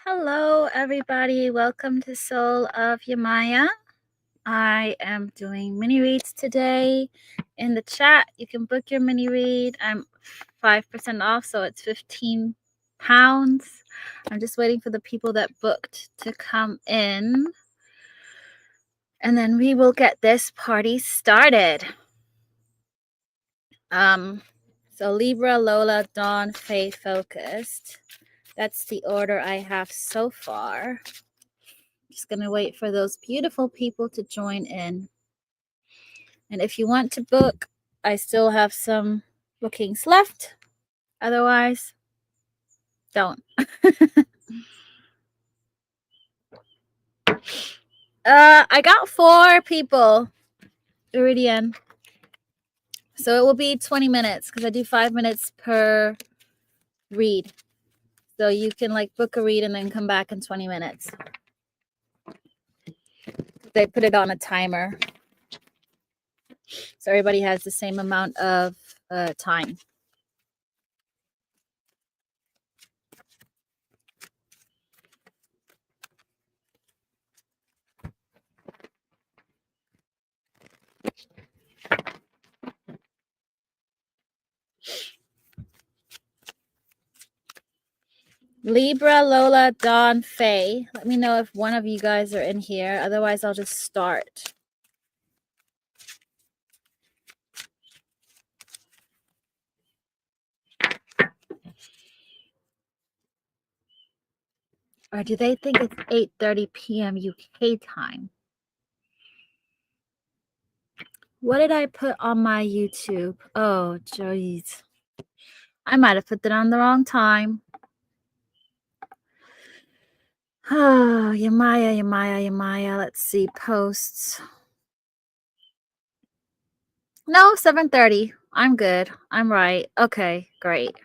Hello, everybody. Welcome to Soul of Yamaya. I am doing mini reads today. In the chat, you can book your mini read. I'm 5% off, so it's £15. I'm just waiting for the people that booked to come in, and then we will get this party started. So Libra, Lola, Dawn, Faye, Focused. That's the order I have so far. Just going to wait for those beautiful people to join in. And if you want to book, I still have some bookings left. Otherwise, don't. I got 4 people, Iridian. So it will be 20 minutes because I do 5 minutes per read. So you can like book a read and then come back in 20 minutes. They put it on a timer. So everybody has the same amount of time. Libra, Lola, Dawn, Faye. Let me know if one of you guys are in here. Otherwise, I'll just start. Or do they think it's 8:30 p.m. UK time? What did I put on my YouTube? Oh, jeez. I might have put that on the wrong time. Oh, Yamaya. Let's see, posts. No, 7:30. I'm good. I'm right. Okay, great.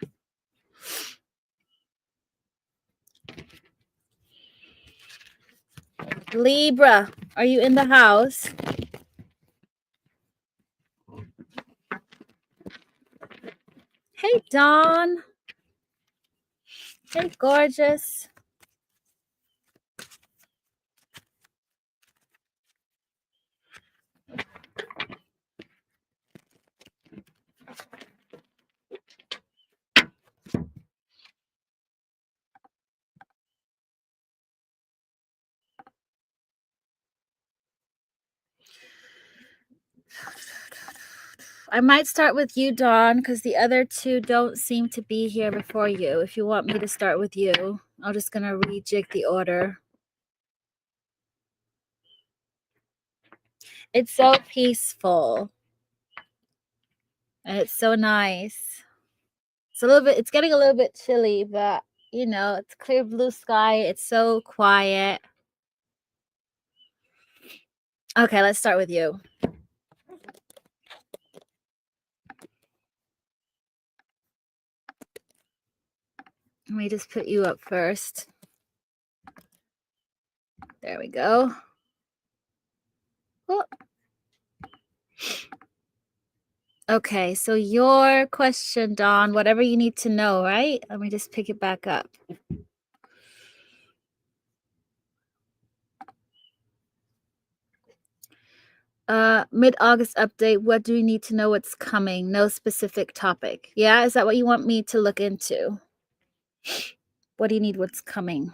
Libra, are you in the house? Hey, Dawn. Hey, gorgeous. I might start with you, Dawn, because the other 2 don't seem to be here before you. If you want me to start with you, I'm just going to rejig the order. It's so peaceful. And it's so nice. It's getting a little bit chilly, but you know, it's clear blue sky. It's so quiet. Okay, let's start with you. Let me just put you up first. There we go. Oh. Okay, so your question, Dawn, whatever you need to know, right? Let me just pick it back up. Mid-August update. What do we need to know what's coming? No specific topic. Yeah, is that what you want me to look into? What do you need what's coming?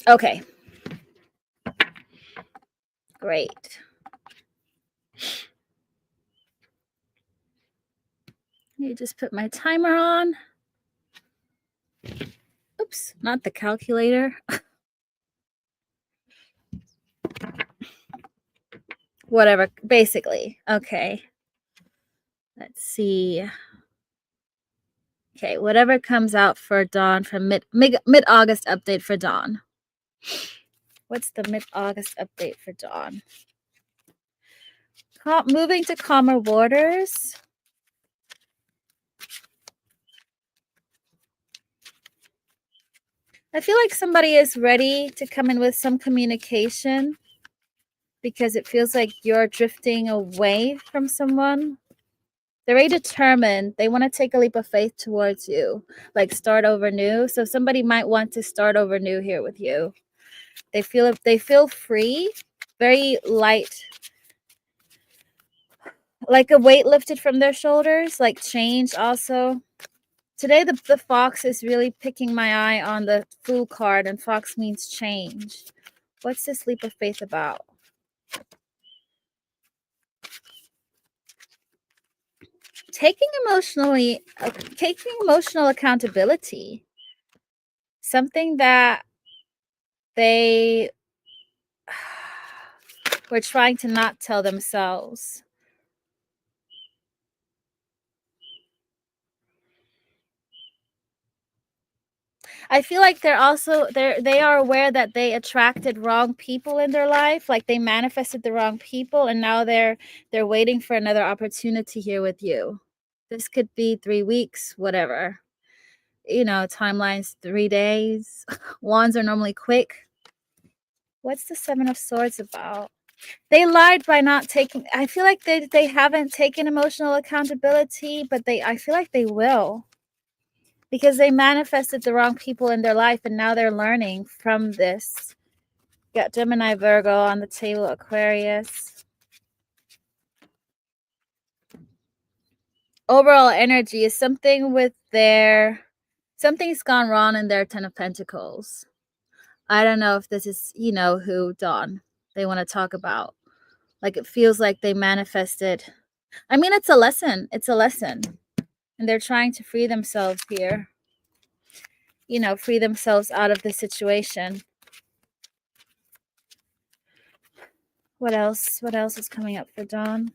Okay. Great. Let me just put my timer on. Oops, not the calculator. Whatever, basically. Okay. Let's see. Okay, whatever comes out for Dawn from mid-August update for Dawn. What's the mid-August update for Dawn? Moving to calmer waters. I feel like somebody is ready to come in with some communication because it feels like you're drifting away from someone. They're very determined. They want to take a leap of faith towards you, like start over new. So somebody might want to start over new here with you. They feel free, very light, like a weight lifted from their shoulders, like change also. Today the fox is really picking my eye on the Fool card, and fox means change. What's this leap of faith about? Taking emotional accountability. Something that they were trying to not tell themselves. I feel like they are aware that they attracted wrong people in their life, like they manifested the wrong people, and now they're waiting for another opportunity here with you. This could be 3 weeks, whatever. Timelines 3 days. Wands are normally quick. What's the 7 of Swords about? They lied by not taking. I feel like they haven't taken emotional accountability, but I feel like they will. Because they manifested the wrong people in their life, and now they're learning from this. Got Gemini, Virgo on the table, Aquarius. Overall energy is something with something's gone wrong in their 10 of Pentacles. I don't know if this is, who, Dawn, they want to talk about. Like, it feels like they manifested. I mean, it's a lesson. It's a lesson. And they're trying to free themselves here. Free themselves out of the situation. What else? What else is coming up for Dawn?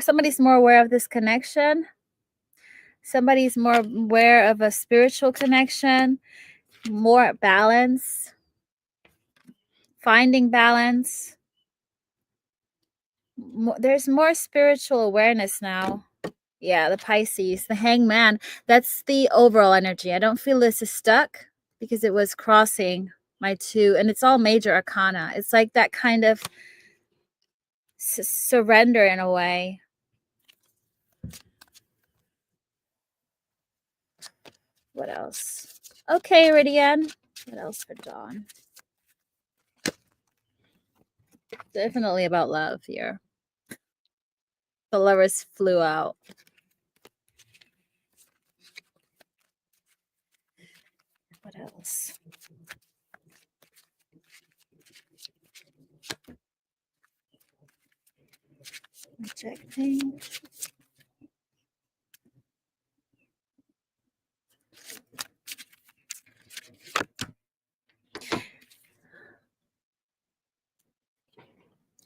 Somebody's more aware of this connection. Somebody's more aware of a spiritual connection, more balance, finding balance. There's more spiritual awareness now. Yeah, the Pisces, the Hangman. That's the overall energy. I don't feel this is stuck because it was crossing my 2, and it's all major arcana. It's like that kind of surrender in a way. What else? Okay, Iridian. What else for Dawn? Definitely about love here. The lovers flew out. What else? Rejecting.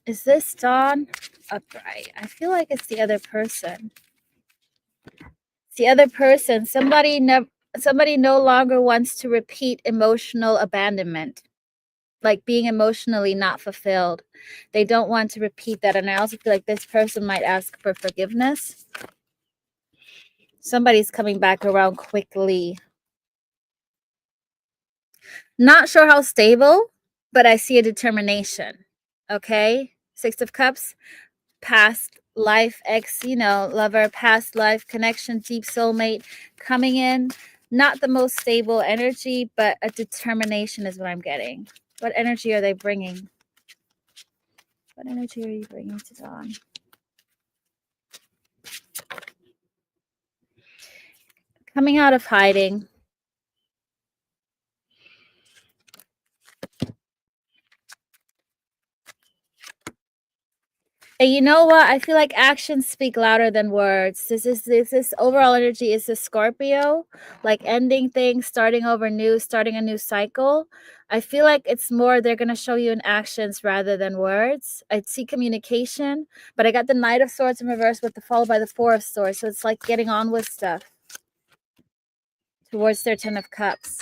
Is this Dawn? Upright. I feel like it's the other person. It's the other person. Somebody no longer wants to repeat emotional abandonment, like being emotionally not fulfilled. They don't want to repeat that. And I also feel like this person might ask for forgiveness. Somebody's coming back around quickly. Not sure how stable, but I see a determination. Okay? 6 of Cups, past life ex, lover, past life connection, deep soulmate coming in. Not the most stable energy, but a determination is what I'm getting. What energy are they bringing? What energy are you bringing to Dawn? Coming out of hiding. And you know what? I feel like actions speak louder than words. This overall energy is a Scorpio, like ending things, starting over new, starting a new cycle. I feel like it's more they're going to show you in actions rather than words. I see communication, but I got the Knight of Swords in reverse with the followed by the 4 of Swords. So it's like getting on with stuff towards their 10 of Cups.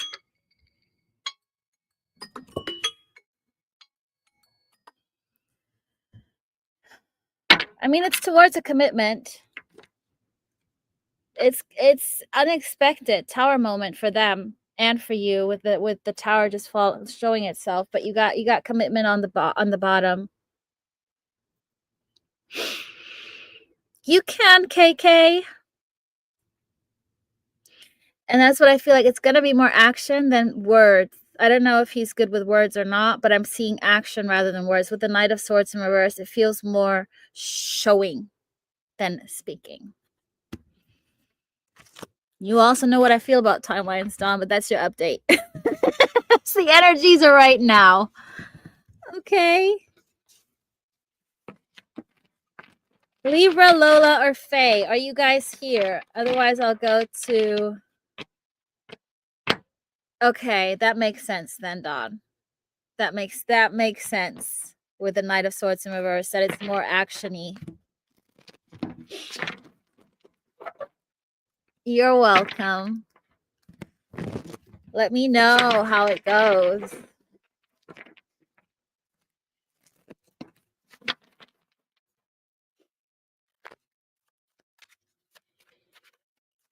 I mean, it's towards a commitment. It's unexpected Tower moment for them. and for you with the tower just showing itself, but you got commitment on the bottom. You can, KK. And that's what I feel like. It's going to be more action than words. I don't know if he's good with words or not, but I'm seeing action rather than words. With the Knight of Swords in reverse, it feels more showing than speaking. You also know what I feel about timelines, Dawn, but that's your update. So the energies are right now. Okay. Libra, Lola, or Faye, are you guys here? Otherwise, I'll go to... Okay, that makes sense then, Dawn. That makes sense with the Knight of Swords in reverse, that it's more action-y. You're welcome. Let me know how it goes.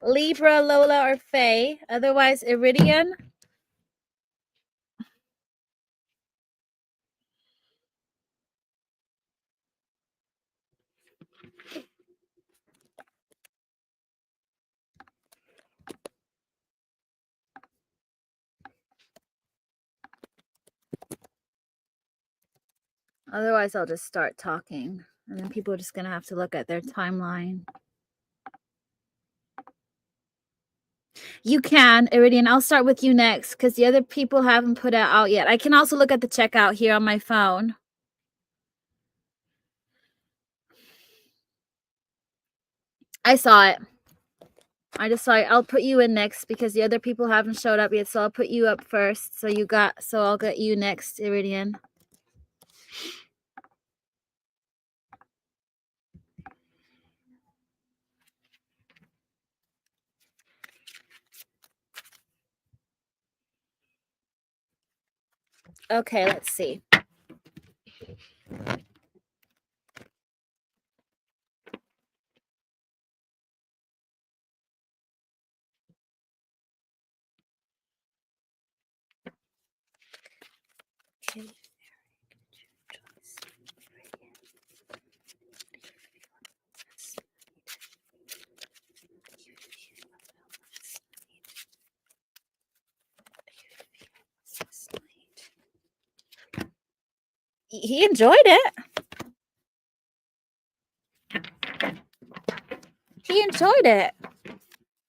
Libra, Lola, or Faye. Otherwise, Iridian. Otherwise, I'll just start talking. And then people are just going to have to look at their timeline. You can, Iridian. I'll start with you next because the other people haven't put it out yet. I can also look at the checkout here on my phone. I saw it. I just saw it. I'll put you in next because the other people haven't showed up yet. So I'll put you up first. So I'll get you next, Iridian. Okay, let's see. Okay. He enjoyed it. He enjoyed it.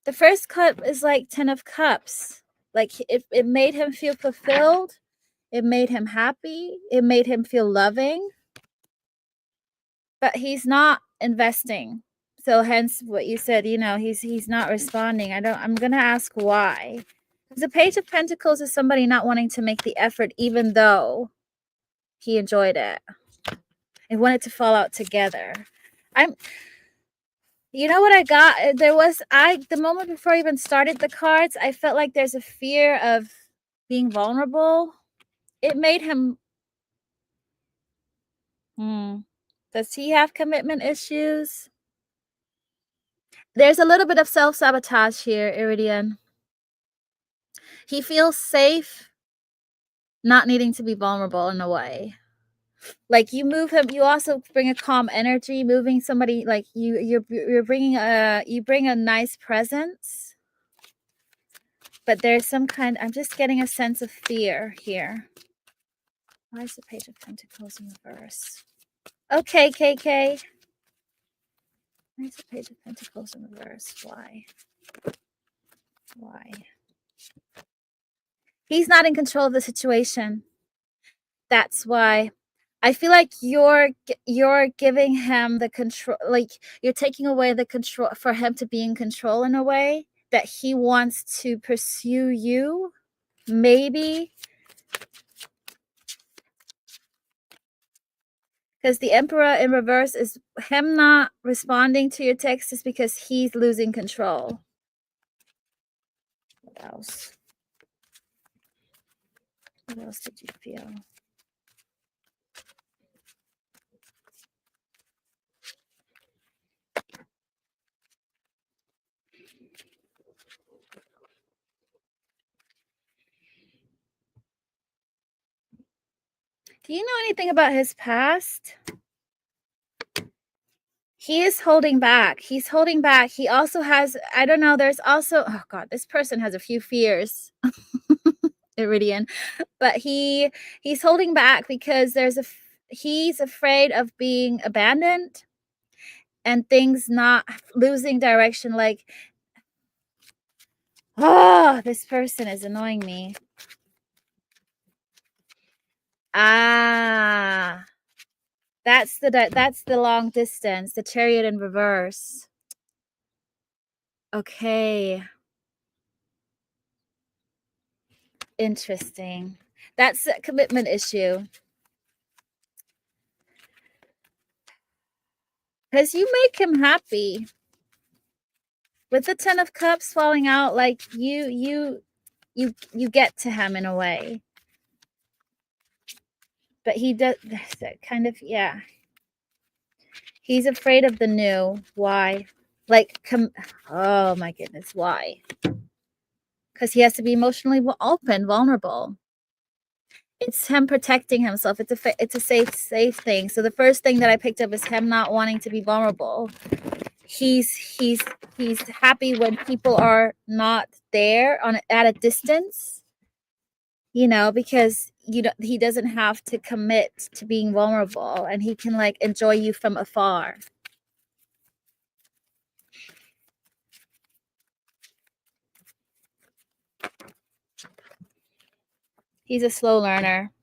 The first cup is like 10 of Cups. Like it made him feel fulfilled. It made him happy. It made him feel loving. But he's not investing. So hence what you said, he's not responding. I'm going to ask why. The Page of Pentacles is somebody not wanting to make the effort even though he enjoyed it and wanted to fall out together. You know what I got? The moment before I even started the cards, I felt like there's a fear of being vulnerable. It made him... Does he have commitment issues? There's a little bit of self-sabotage here, Iridian. He feels safe not needing to be vulnerable in a way. Like you move him, you also bring a calm energy, moving somebody like you bring a nice presence. But there's some kind, I'm just getting a sense of fear here. Why is the Page of Pentacles in reverse? Okay, KK. Why is the Page of Pentacles in reverse? Why? He's not in control of the situation. That's why. I feel like you're giving him the control, like you're taking away the control for him to be in control in a way that he wants to pursue you. Maybe. Because the Emperor in reverse is him not responding to your text is because he's losing control. What else? What else did you feel? Do you know anything about his past? He is holding back. He's holding back. He also has, I don't know, there's also, oh God, this person has a few fears, Iridian, but he's holding back because he's afraid of being abandoned and things not losing direction. Like, oh, this person is annoying me. Ah, that's the long distance, the Chariot in reverse. Okay. Interesting. That's a commitment issue. Because you make him happy. With the 10 of Cups falling out, like you get to him in a way. But he does kind of, yeah. He's afraid of the new. Why? Like, oh my goodness, why? Because he has to be emotionally open, vulnerable. It's him protecting himself. It's a safe thing. So the first thing that I picked up is him not wanting to be vulnerable. He's happy when people are not there at a distance, you know, because he doesn't have to commit to being vulnerable, and he can like enjoy you from afar. He's a slow learner.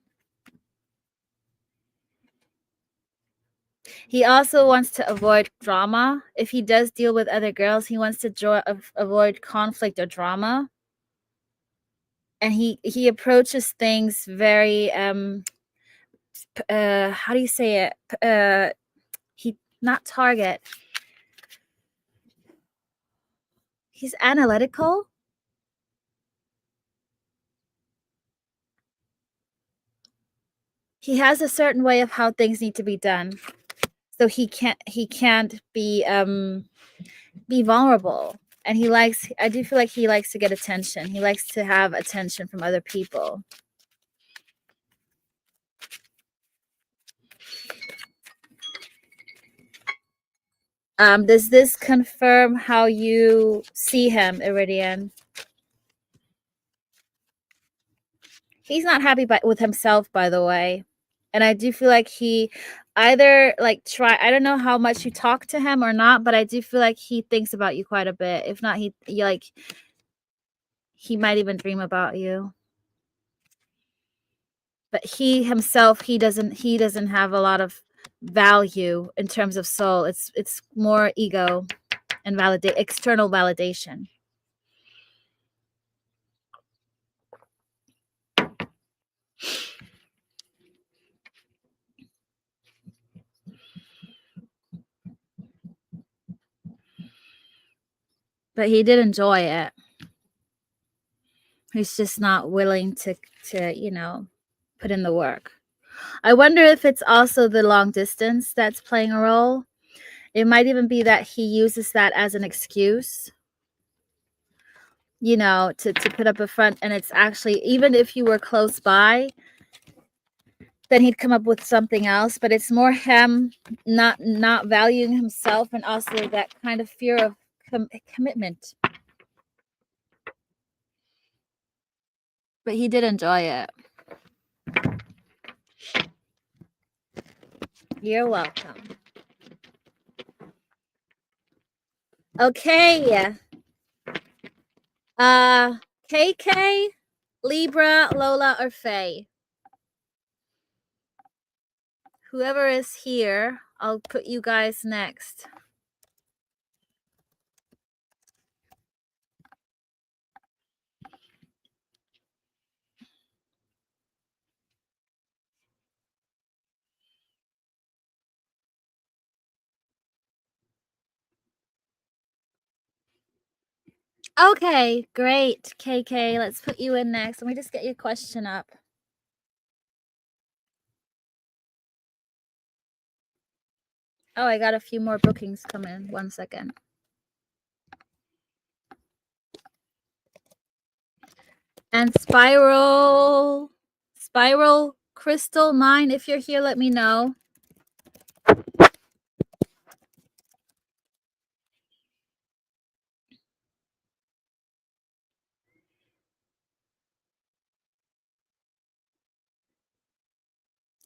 He also wants to avoid drama. If he does deal with other girls, he wants to avoid conflict or drama. And he approaches things very how do you say it? He not target. He's analytical. He has a certain way of how things need to be done. So he can't be vulnerable. And I do feel like he likes to get attention. He likes to have attention from other people. Does this confirm how you see him, Iridian? He's not happy with himself, by the way. And I do feel like he either like I don't know how much you talk to him or not, but I do feel like he thinks about you quite a bit. If not, he might even dream about you. But he himself, he doesn't have a lot of value in terms of soul. It's more ego and external validation. But he did enjoy it. He's just not willing to put in the work. I wonder if it's also the long distance that's playing a role. It might even be that he uses that as an excuse, to put up a front, and it's actually, even if you were close by, then he'd come up with something else. But it's more him not valuing himself, and also that kind of fear of commitment. But he did enjoy it. You're welcome. Okay. KK, Libra, Lola, or Faye? Whoever is here, I'll put you guys next. Okay, great, KK. Let's put you in next. Let me just get your question up. Oh, I got a few more bookings come in. 1 second. And Spiral Crystal 9, if you're here, let me know.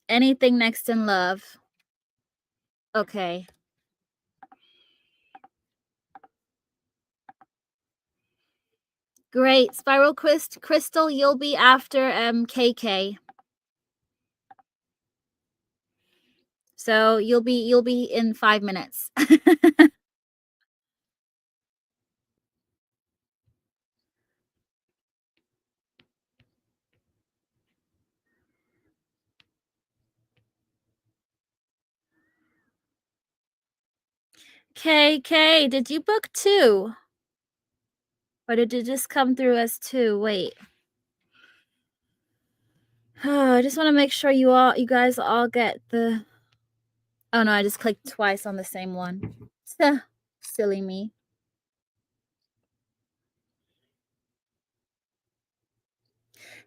Anything next in love. Okay. Great. Spiral Crystal, you'll be after KK. So you'll be in 5 minutes. KK, did you book 2? Or did it just come through as 2? Wait. Oh, I just want to make sure you guys all get the... Oh no, I just clicked twice on the same one. Silly me.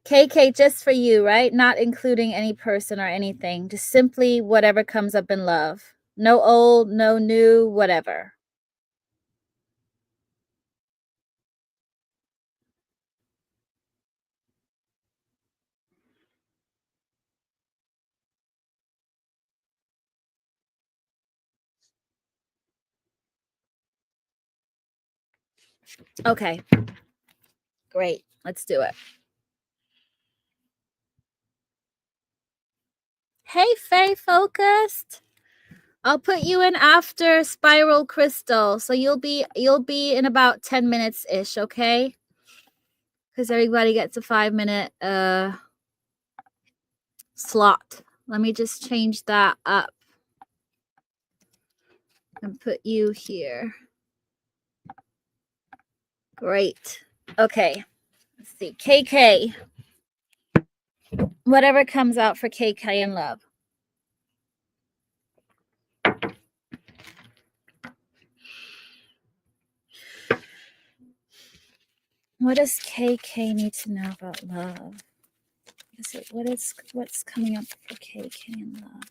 KK, just for you, right? Not including any person or anything. Just simply whatever comes up in love. No old, no new, whatever. Okay. Great. Let's do it. Hey, Faye Focused. I'll put you in after Spiral Crystal. So you'll be in about 10 minutes ish, okay? Because everybody gets a 5-minute slot. Let me just change that up and put you here. Great. Okay. Let's see. KK. Whatever comes out for KK in love. What does KK need to know about love? What's coming up for KK in love?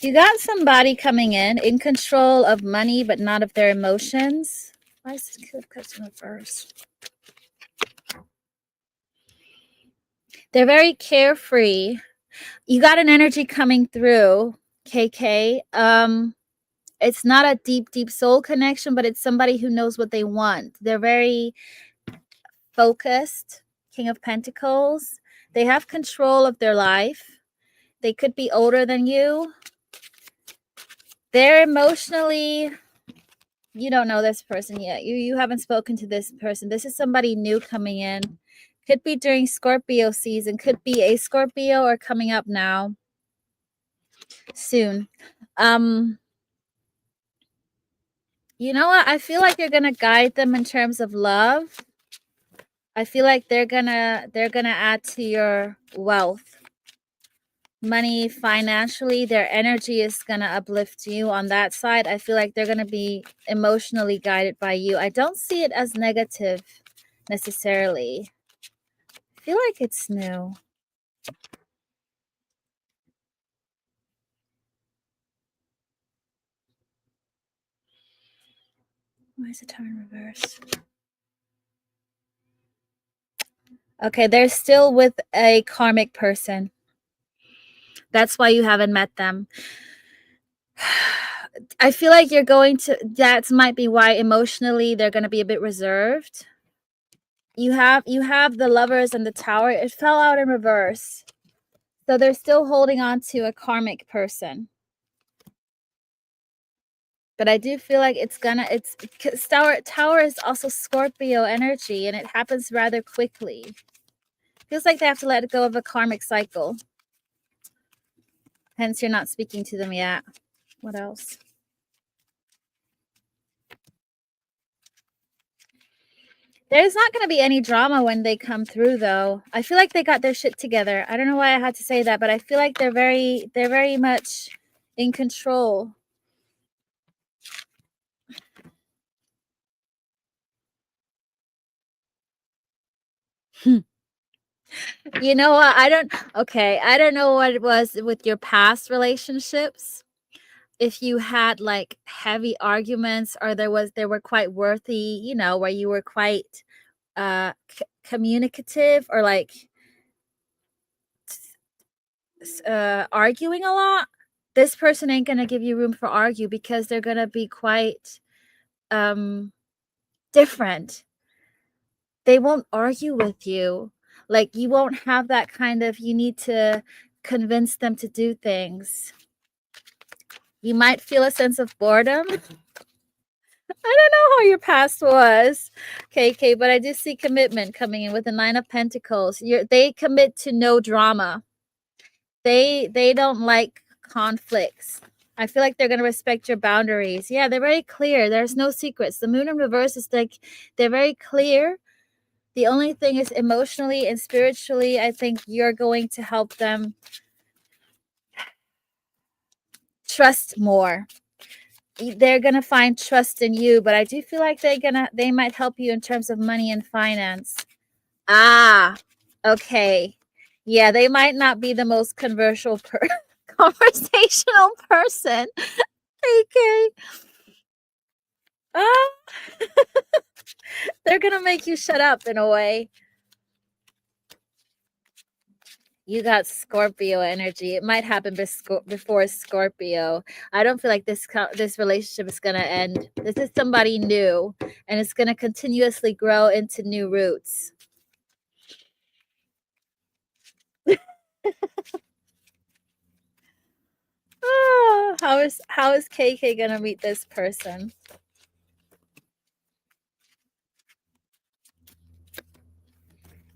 You got somebody coming in control of money, but not of their emotions. Why is this Coup of Cups in reverse? They're very carefree. You got an energy coming through, KK. It's not a deep soul connection, but it's somebody who knows what they want. They're very focused. King of Pentacles. They have control of their life. They could be older than you. They're emotionally... You don't know this person yet. You haven't spoken to this person. This is somebody new coming in. Could be during Scorpio season. Could be a Scorpio or coming up now. Soon. You know what? I feel like you're gonna guide them in terms of love. I feel like they're gonna add to your wealth. Money, financially, their energy is gonna uplift you on that side. I feel like they're gonna be emotionally guided by you. I don't see it as negative necessarily. I feel like it's new. Why is the Tower in reverse? Okay, they're still with a karmic person. That's why you haven't met them. I feel like you're going to... That might be why emotionally they're going to be a bit reserved. You have the Lovers and the Tower. It fell out in reverse. So they're still holding on to a karmic person. But I do feel like Tower is also Scorpio energy, and it happens rather quickly. Feels like they have to let go of a karmic cycle. Hence, you're not speaking to them yet. What else? There's not gonna be any drama when they come through, though. I feel like they got their shit together. I don't know why I had to say that, but I feel like they're very much in control. You know what? I don't know what it was with your past relationships. If you had like heavy arguments or they were quite worthy, you know, where you were quite communicative or like arguing a lot, this person ain't gonna give you room for argue because they're gonna be quite um different. They won't argue with you. Like you won't have that kind of you need to convince them to do things. You might feel a sense of boredom. I don't know how your past was, KK, but I do see commitment coming in with the 9 of Pentacles. They commit to no drama. They don't like conflicts. I feel like they're going to respect your boundaries. Yeah, they're very clear. There's no secrets. The moon in reverse is like they're very clear. The only thing is emotionally and spiritually, I think you're going to help them trust more. They're going to find trust in you, but I do feel like they might help you in terms of money and finance. Ah, okay. Yeah, they might not be the most conversational person. Okay. Ah, they're gonna make you shut up in a way. You got Scorpio energy. It might happen before Scorpio. I don't feel like this relationship is gonna end. This is somebody new, and it's gonna continuously grow into new roots. Ah, how is KK gonna meet this person?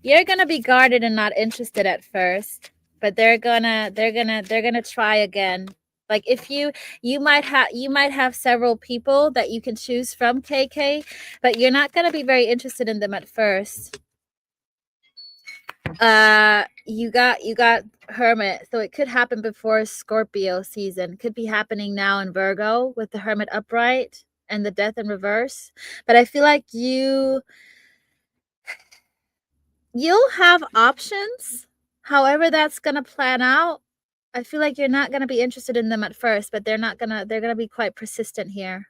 You're gonna be guarded and not interested at first, but they're gonna try again. Like if you might have several people that you can choose from, KK, but you're not gonna be very interested in them at first. You got Hermit, so it could happen before Scorpio season. Could be happening now in Virgo with the Hermit upright and the Death in reverse. But I feel like you'll have options. However that's going to plan out. I feel like you're not going to be interested in them at first, but they're going to be quite persistent here.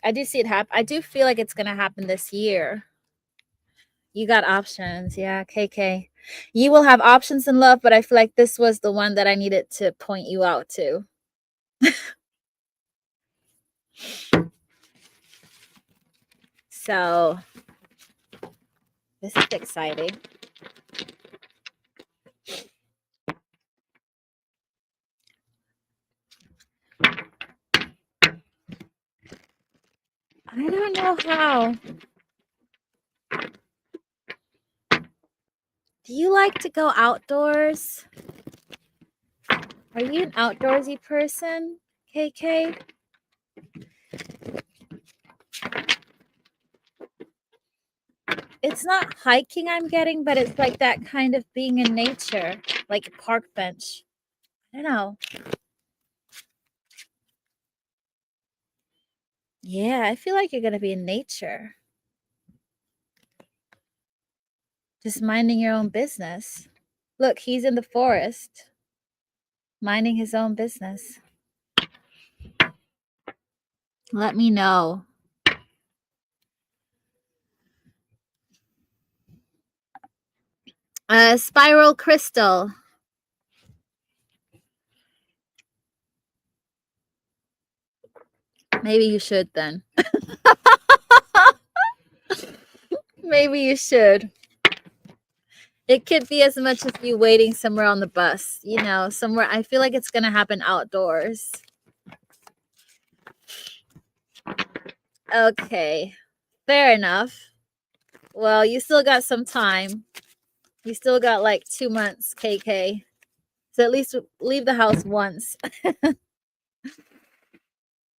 I do see it happen. I do feel like it's going to happen this year. You got options. Yeah, KK. You will have options in love, but I feel like this was the one that I needed to point you out to. So, this is exciting. I don't know how. Do you like to go outdoors? Are you an outdoorsy person, KK? It's not hiking I'm getting, but it's like that kind of being in nature, like a park bench. I don't know. Yeah, I feel like you're going to be in nature. Just minding your own business. Look, he's in the forest, minding his own business. Let me know. Spiral crystal. Maybe you should then. Maybe you should. It could be as much as you waiting somewhere on the bus, you know, somewhere. I feel like it's going to happen outdoors. Okay, fair enough. Well, you still got some time. You still got like 2 months, KK. So at least leave the house once.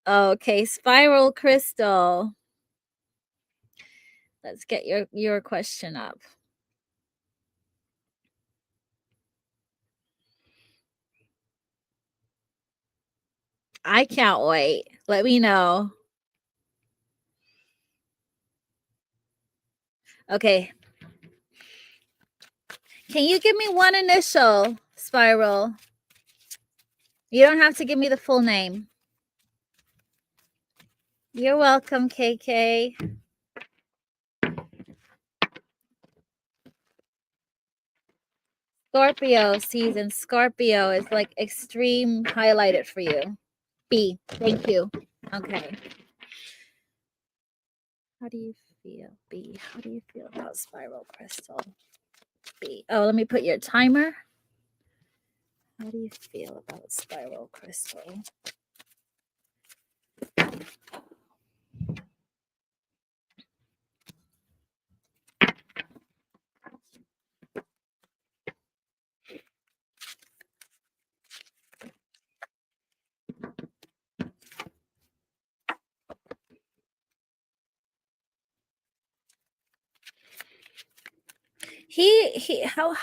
Okay, spiral crystal. Let's get your question up. I can't wait. Let me know. Okay. Can you give me one initial, Spiral? You don't have to give me the full name. You're welcome, KK. Scorpio season. Scorpio is like extreme highlighted for you. B. Thank you. Okay. How do you feel? B. How do you feel about spiral crystal? B. Oh, let me put your timer. How do you feel about spiral crystal? How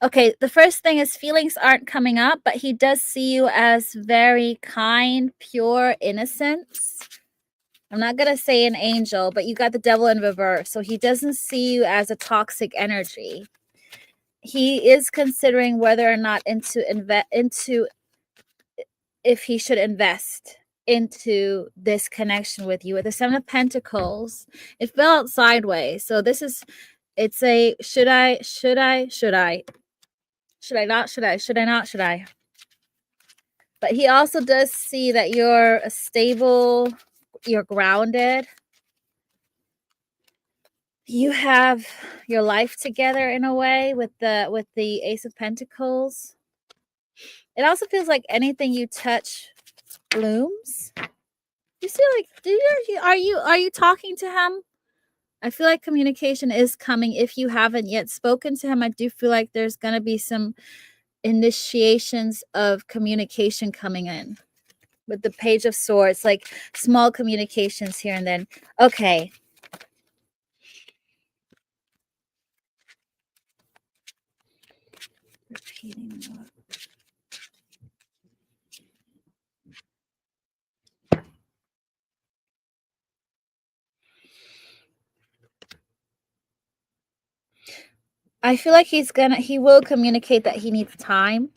okay, the first thing is feelings aren't coming up, but he does see you as very kind, pure innocence. I'm not gonna say an angel, but you got the devil in reverse, so he doesn't see you as a toxic energy. He is considering whether or not into if he should invest into this connection with you. With the Seven of Pentacles, it fell out sideways, so this is it's a should I not. But he also does see that you're a stable, you're grounded, you have your life together in a way with the Ace of Pentacles. It also feels like anything you touch blooms. You see, like, are you talking to him? I feel like communication is coming. If you haven't yet spoken to him, I do feel like there's going to be some initiations of communication coming in with the Page of Swords, like small communications here and then. Okay. Repeating what? I feel like he will communicate that he needs time.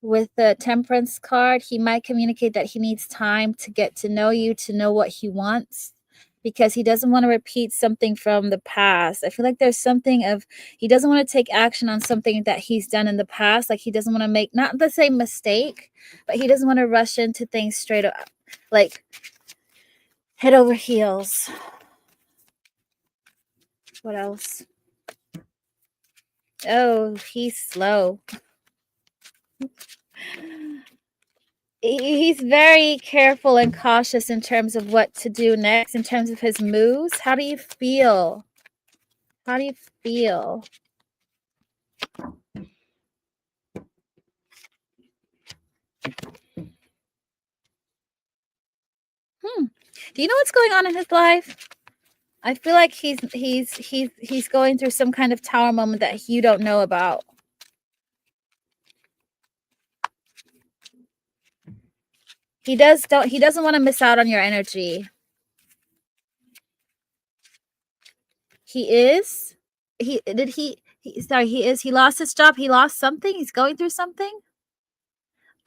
With the Temperance card, he might communicate that he needs time to get to know you, to know what he wants, because he doesn't want to repeat something from the past. I feel like there's something of he doesn't want to take action on something that he's done in the past. Like he doesn't want to make not the same mistake, but he doesn't want to rush into things straight up, like head over heels. What else? Oh, he's slow. He's very careful and cautious in terms of what to do next, in terms of his moves. How do you feel? How do you feel? Do you know what's going on in his life? I feel like he's going through some kind of tower moment that you don't know about. He doesn't want to miss out on your energy. He is? He lost his job. He lost something. He's going through something.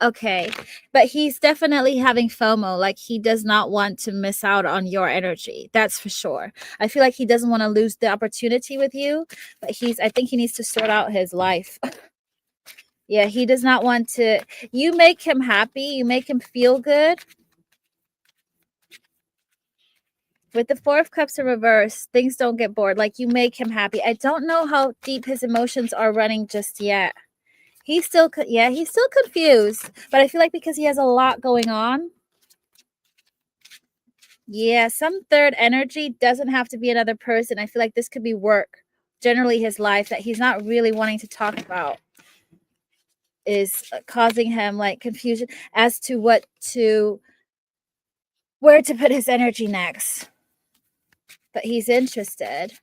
Okay. But he's definitely having FOMO. Like he does not want to miss out on your energy. That's for sure. I feel like he doesn't want to lose the opportunity with you, but I think he needs to sort out his life. Yeah, he does not want to. You make him happy. You make him feel good. With the Four of Cups in reverse, things don't get bored. Like you make him happy. I don't know how deep his emotions are running just yet. He's still confused, but I feel like because he has a lot going on. Yeah, some third energy doesn't have to be another person. I feel like this could be work, generally his life that he's not really wanting to talk about is causing him like confusion as to where to put his energy next. but he's interested.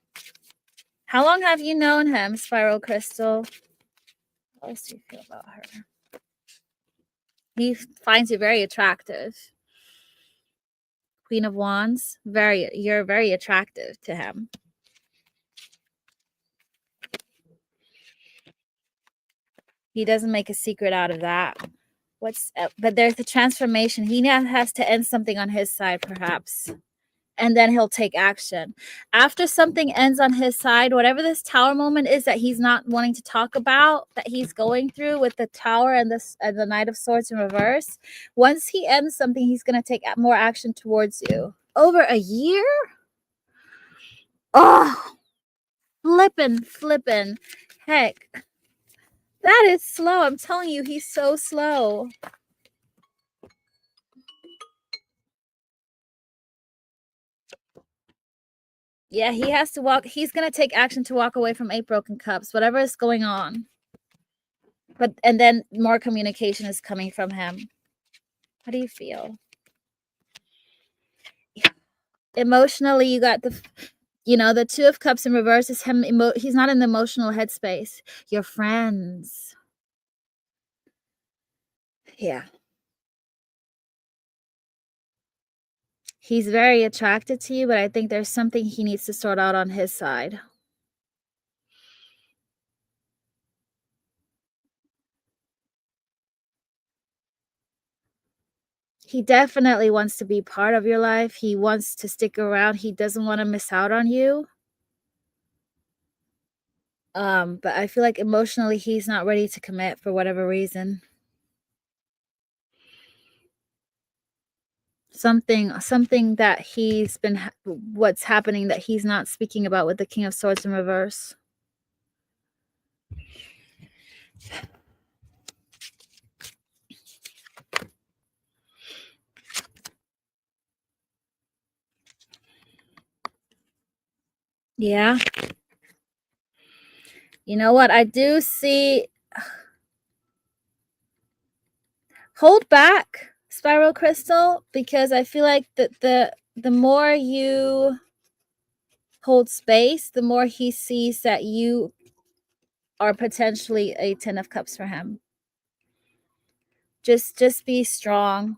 How long have you known him, Spiral Crystal? How else do you feel about her? He finds you very attractive. Queen of Wands, you're very attractive to him. He doesn't make a secret out of that. But there's the transformation. He now has to end something on his side, perhaps. And then he'll take action. After something ends on his side, whatever this tower moment is that he's not wanting to talk about, that he's going through with the tower and the Knight of Swords in reverse, once he ends something, he's going to take more action towards you. Over a year? Oh, flippin'. Heck, that is slow. I'm telling you, he's so slow. Yeah, he has to walk. He's going to take action to walk away from 8 broken cups, whatever is going on. And then more communication is coming from him. How do you feel? Yeah. Emotionally, you got the 2 of Cups in reverse is him. He's not in the emotional headspace. Your friends. Yeah. He's very attracted to you, but I think there's something he needs to sort out on his side. He definitely wants to be part of your life. He wants to stick around. He doesn't want to miss out on you. But I feel like emotionally he's not ready to commit for whatever reason. Something that what's happening that he's not speaking about with the King of Swords in reverse. Yeah. You know what? I do see. Hold back, Spiral Crystal, because I feel like the more you hold space, the more he sees that you are potentially a 10 of Cups for him. Just be strong.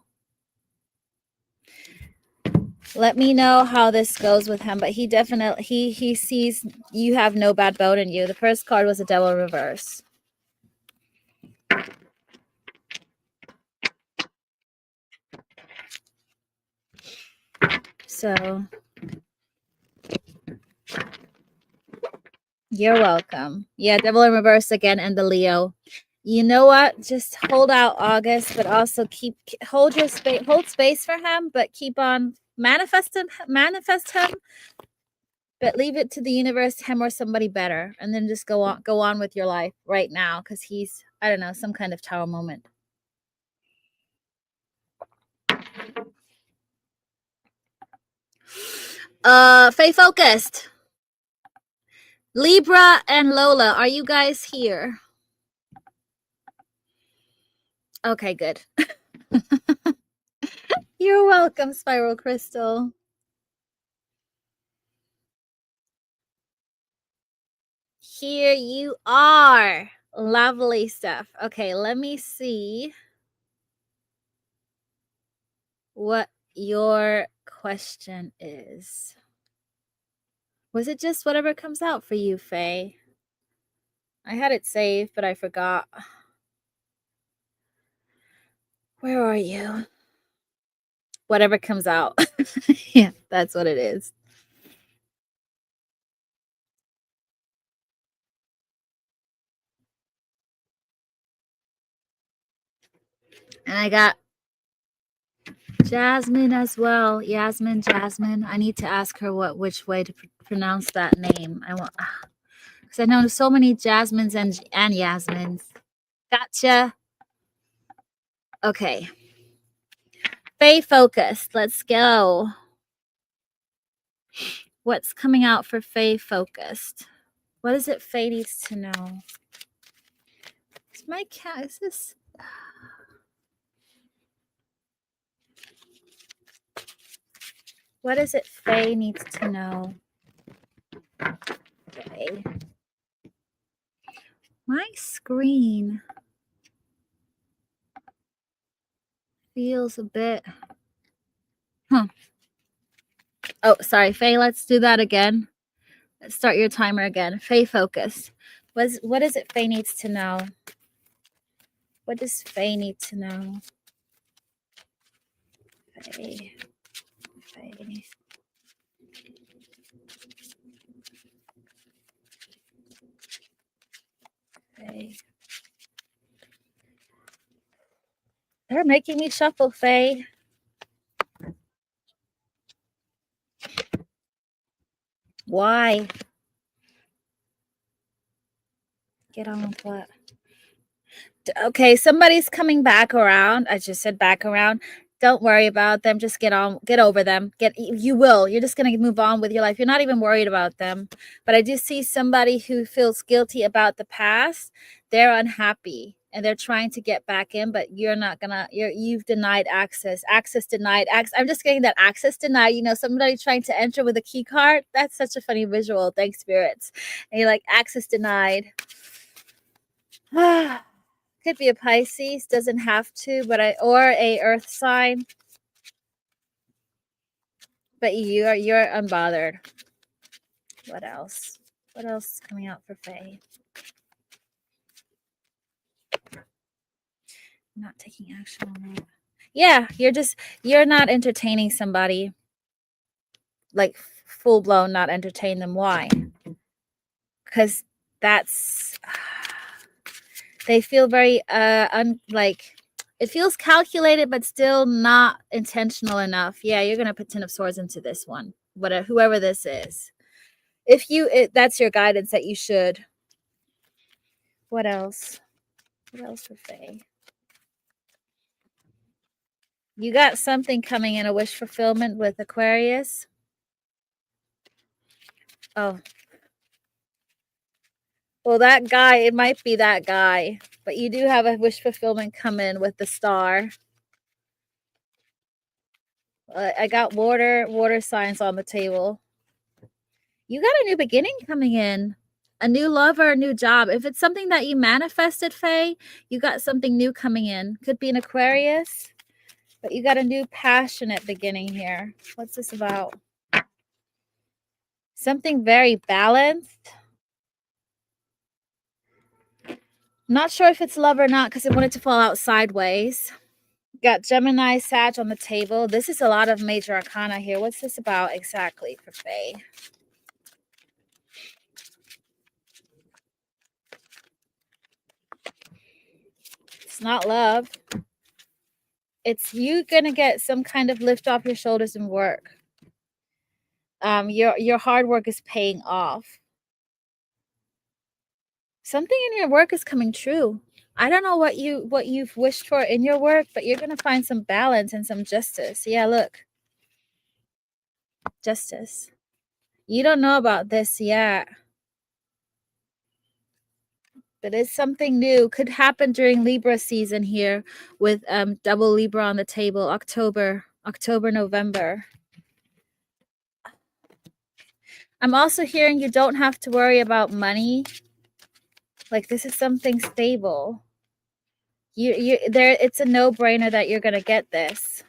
Let me know how this goes with him, but he definitely he sees you have no bad bone in you. The first card was a Devil in reverse. So you're welcome. Yeah, Devil in reverse again and the Leo. You know what? Just hold out, August, but also hold space for him, but keep on manifest him, but leave it to the universe, him or somebody better, and then just go on with your life right now, because he's, I don't know, some kind of tower moment. Faye focused. Libra and Lola, are you guys here? Okay, good. You're welcome, Spiral Crystal. Here you are. Lovely stuff. Okay, let me see what your question is. Was it just whatever comes out for you, Faye? I had it saved, but I forgot. Where are you? Whatever comes out. Yeah, that's what it is. And I got Jasmine as well. Jasmine. I need to ask her which way to pronounce that name. Because I know so many Jasmines and Yasmines. Gotcha. Okay. Faye focused. Let's go. What's coming out for Faye focused? What is it Faye needs to know? Is my cat, is this? What is it Faye needs to know? Faye. My screen feels a bit... Oh, sorry, Faye, let's do that again. Let's start your timer again. Faye, focus. What is it Faye needs to know? What does Faye need to know? Faye. They're making me shuffle, Faye. Why? Get on with what? Okay, somebody's coming back around. I just said back around. Don't worry about them. Just get over them. You're just going to move on with your life. You're not even worried about them. But I do see somebody who feels guilty about the past. They're unhappy and they're trying to get back in, but you've denied access. Access denied. I'm just getting that access denied. You know, somebody trying to enter with a key card. That's such a funny visual. Thanks, spirits. And you're like, access denied. Could be a Pisces, doesn't have to, or a earth sign. But you're unbothered. What else? What else is coming out for Faye? Not taking action on that. Yeah, you're not entertaining somebody. Like full blown not entertain them. Why? Because they feel very it feels calculated, but still not intentional enough. Yeah, you're going to put 10 of Swords into this one, whoever this is. That's your guidance that you should. What else? What else for Faye? You got something coming in, a wish fulfillment with Aquarius. Oh. Well, that guy, it might be that guy, but you do have a wish fulfillment come in with the Star. I got water signs on the table. You got a new beginning coming in, a new lover, a new job. If it's something that you manifested, Faye, you got something new coming in. Could be an Aquarius, but you got a new passionate beginning here. What's this about? Something very balanced. Not sure if it's love or not because I want it to fall out sideways. Got Gemini, Sag on the table. This is a lot of major arcana here. What's this about exactly for Faye? It's not love. It's you gonna get some kind of lift off your shoulders and work. Your hard work is paying off. Something in your work is coming true. I don't know what you've wished for in your work, but you're gonna find some balance and some justice. Yeah, look. Justice. You don't know about this yet. But it's something new. Could happen during Libra season here with double Libra on the table, October, November. I'm also hearing you don't have to worry about money. Like this is something stable. It's a no-brainer that you're gonna get this.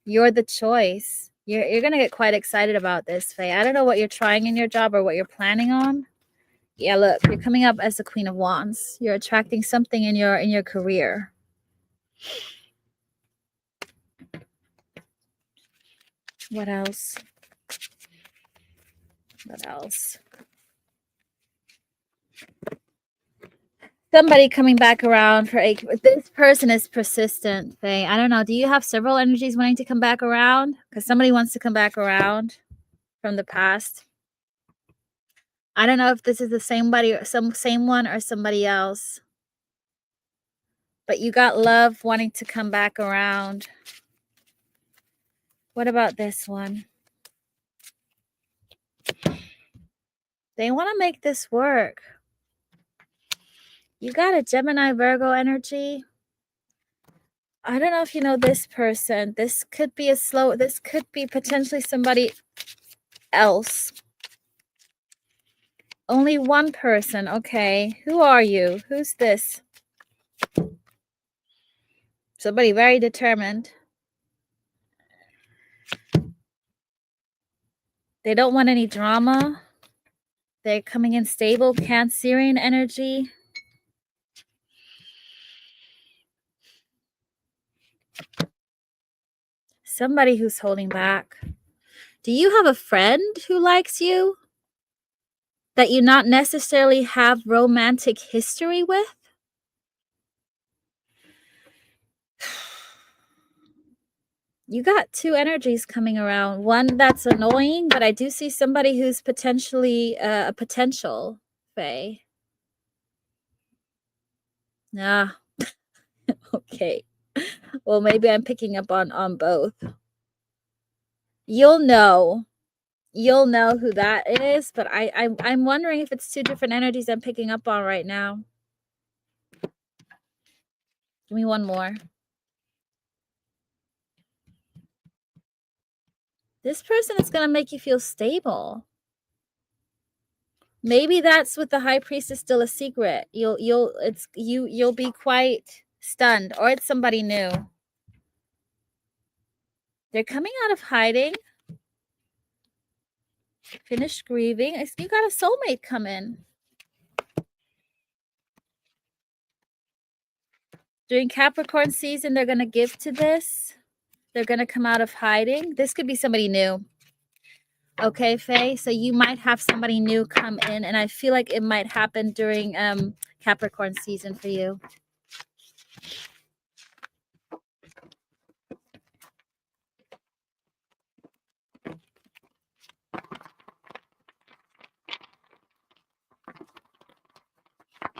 You're the choice. You're gonna get quite excited about this, Faye. I don't know what you're trying in your job or what you're planning on. Yeah, look, you're coming up as the Queen of Wands. You're attracting something in your career. What else? What else? Somebody coming back around for this person is persistent, Faye. I don't know. Do you have several energies wanting to come back around? Because somebody wants to come back around from the past. I don't know if this is the same one or somebody else. But you got love wanting to come back around. What about this one? They want to make this work. You got a Gemini Virgo energy. I don't know if you know this person. This could be this could be potentially somebody else. Only one person. Okay. Who are you? Who's this? Somebody very determined. They don't want any drama. They're coming in stable, Cancerian energy. Somebody who's holding back. Do you have a friend who likes you that you not necessarily have romantic history with? You got two energies coming around. One that's annoying, but I do see somebody who's potentially a potential, Faye. Ah, okay. Well, maybe I'm picking up on both. You'll know who that is, but I'm wondering if it's two different energies I'm picking up on right now. Give me one more. This person is going to make you feel stable. Maybe that's with the high priestess still a secret. You'll be quite stunned, or it's somebody new. They're coming out of hiding. Finished grieving. You got a soulmate come in. During Capricorn season, they're going to give to this. They're going to come out of hiding. This could be somebody new. Okay, Faye. So you might have somebody new come in, and I feel like it might happen during Capricorn season for you.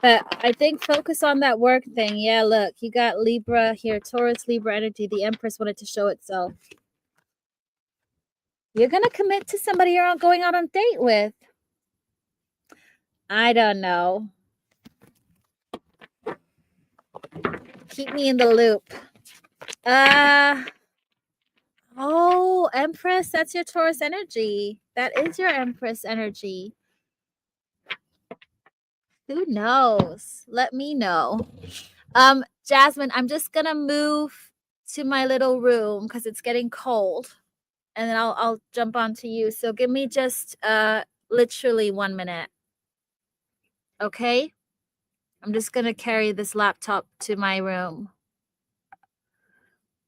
But I think focus on that work thing. Yeah, look, you got Libra here, Taurus, Libra energy. The Empress wanted to show itself. You're going to commit to somebody you're going out on a date with. I don't know. Keep me in the loop. Oh, Empress, that's your Taurus energy. That is your Empress energy. Who knows? Let me know. Jasmine, I'm just gonna move to my little room because it's getting cold, and then I'll jump onto you. So give me just literally 1 minute. Okay? I'm just gonna carry this laptop to my room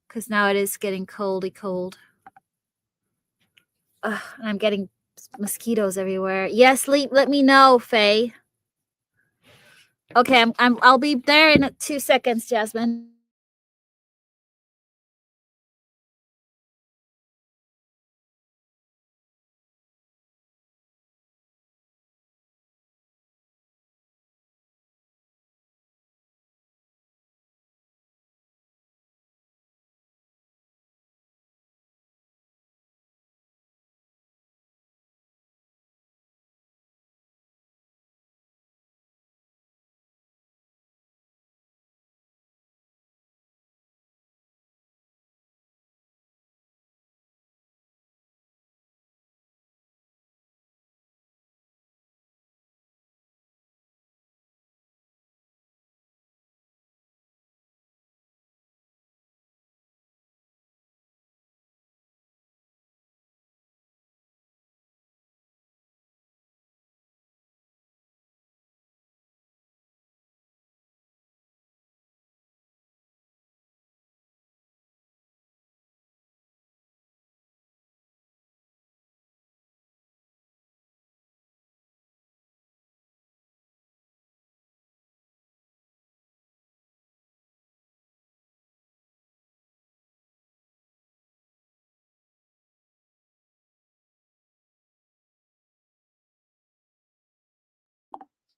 because now it is getting cold. And I'm getting mosquitoes everywhere. Yes, let me know, Faye. Okay, I'll be there in 2 seconds, Jasmine.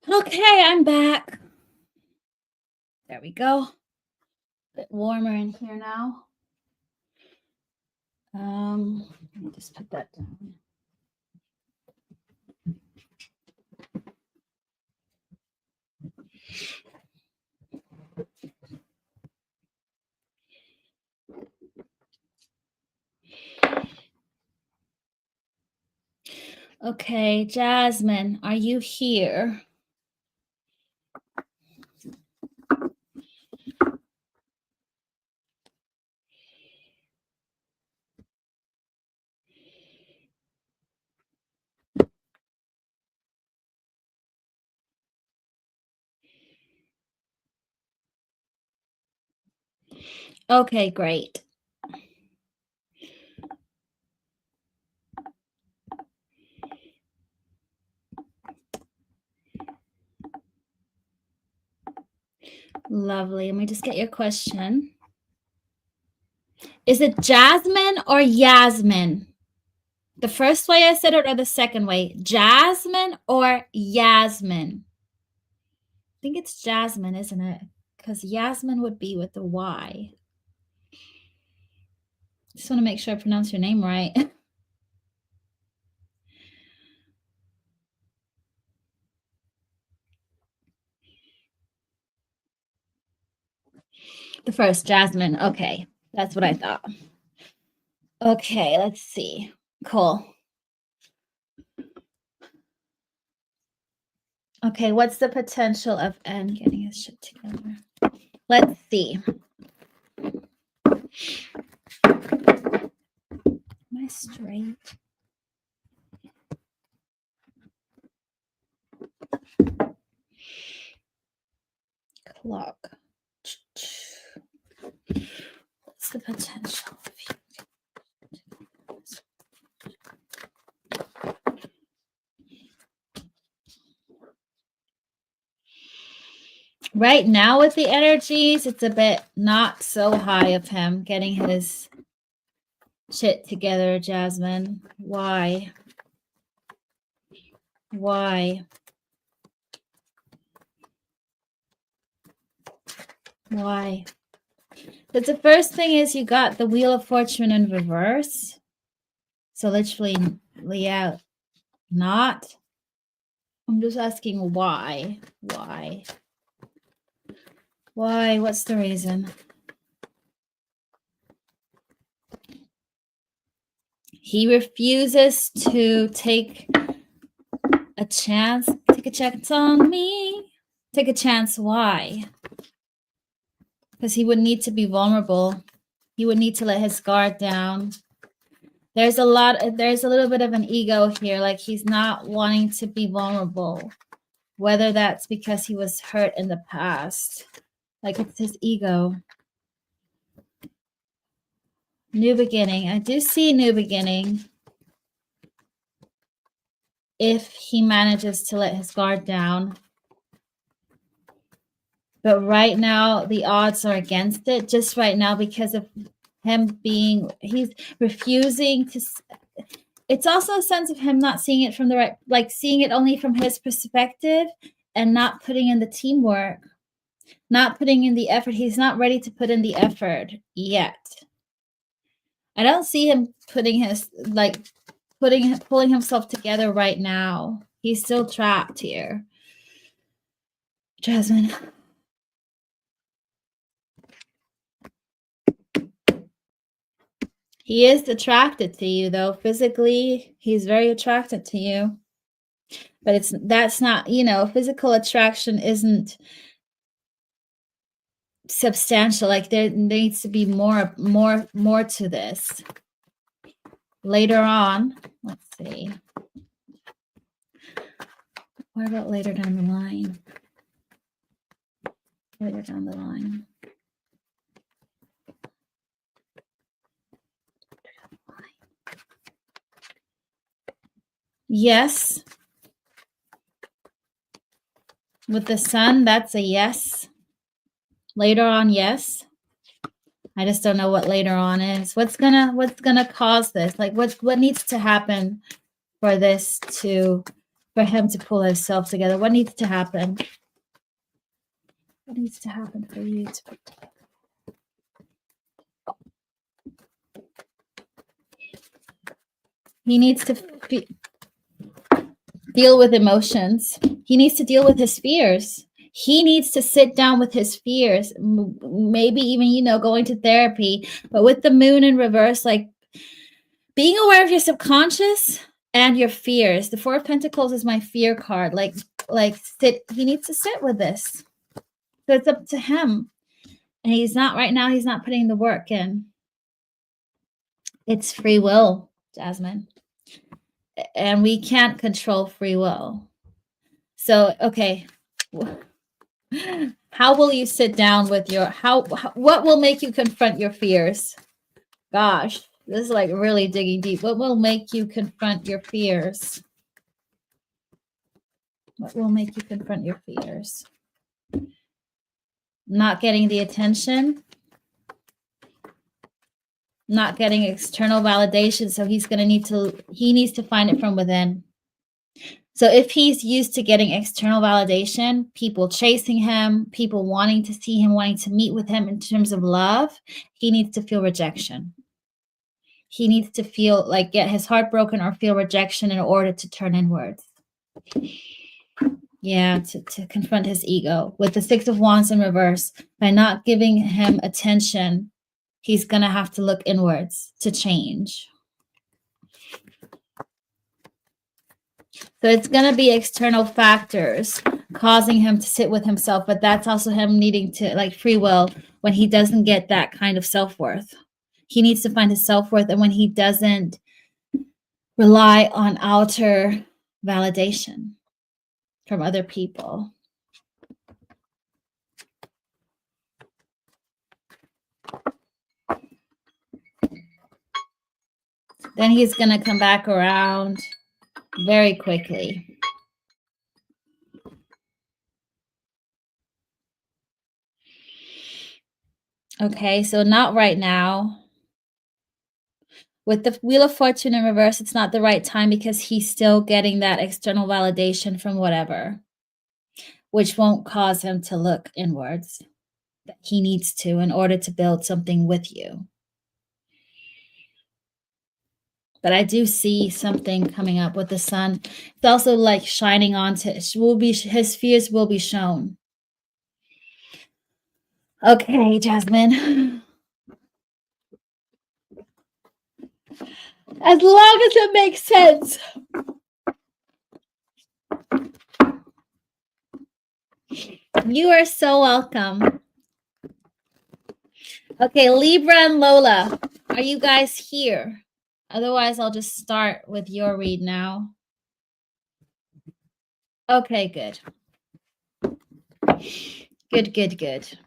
Okay, I'm back. There we go. A bit warmer in here now. Let me just put that down. Okay, Jasmine, are you here? Okay, great. Lovely. Let me just get your question. Is it Jasmine or Yasmin? The first way I said it or the second way? Jasmine or Yasmin? I think it's Jasmine, isn't it? Because Yasmin would be with the Y. Just want to make sure I pronounce your name right. The first, Jasmine. Okay, that's what I thought. Okay, let's see. Cool. Okay, what's the potential of N getting his shit together? Let's see. Am I straight? Clock. What's the potential of you? Right now with the energies, it's a bit not so high of him getting his shit together, Jasmine. Why? Why? Why? But the first thing is you got the Wheel of Fortune in reverse. So literally, yeah, not. I'm just asking why. Why? Why? What's the reason? He refuses to take a chance. Take a chance on me. Take a chance. Why? Because he would need to be vulnerable. He would need to let his guard down. There's a little bit of an ego here. Like he's not wanting to be vulnerable. Whether that's because he was hurt in the past. Like it's his ego. New beginning. I do see new beginning. If he manages to let his guard down. But right now, the odds are against it. Just right now because of him he's refusing to. It's also a sense of him not seeing it from the right, like seeing it only from his perspective and not putting in the teamwork, not putting in the effort. He's not ready to put in the effort yet. I don't see him pulling himself together right now. He's still trapped here. Jasmine. He is attracted to you, though. Physically, he's very attracted to you. But that's not, physical attraction isn't substantial. Like there needs to be more to this. Later on, let's see. What about later down the line? Later down the line. Yes. With the sun, that's a yes. Later on, yes. I just don't know what later on is. What's gonna cause this? Like what needs to happen for him to pull himself together? What needs to happen? What needs to happen for you to put together? He needs to deal with emotions. He needs to deal with his fears. He needs to sit down with his fears, maybe even, going to therapy. But with the moon in reverse, like being aware of your subconscious and your fears. The Four of Pentacles is my fear card. Like he needs to sit with this. So it's up to him. And he's not right now, he's not putting the work in. It's free will, Jasmine. And we can't control free will. So, okay. How will you sit down with your, what will make you confront your fears? Gosh, this is like really digging deep. What will make you confront your fears? What will make you confront your fears? Not getting the attention, not getting external validation. So he needs to find it from within. So if he's used to getting external validation, people chasing him, people wanting to see him, wanting to meet with him in terms of love, he needs to feel rejection. He needs to feel like get his heart broken or feel rejection in order to turn inwards. Yeah, to confront his ego. With the Six of Wands in reverse, by not giving him attention, he's going to have to look inwards to change. So it's going to be external factors causing him to sit with himself, but that's also him needing to, like free will, when he doesn't get that kind of self-worth. He needs to find his self-worth, and when he doesn't rely on outer validation from other people. Then he's going to come back around very quickly. Okay, so not right now. With the Wheel of Fortune in reverse, it's not the right time because he's still getting that external validation from whatever, which won't cause him to look inwards. He needs to in order to build something with you. But I do see something coming up with the sun. It's also like shining onto, his fears will be shown. Okay, Jasmine. As long as it makes sense. You are so welcome. Okay, Libra and Lola, are you guys here? Otherwise, I'll just start with your read now. Okay, good. Good, good, good.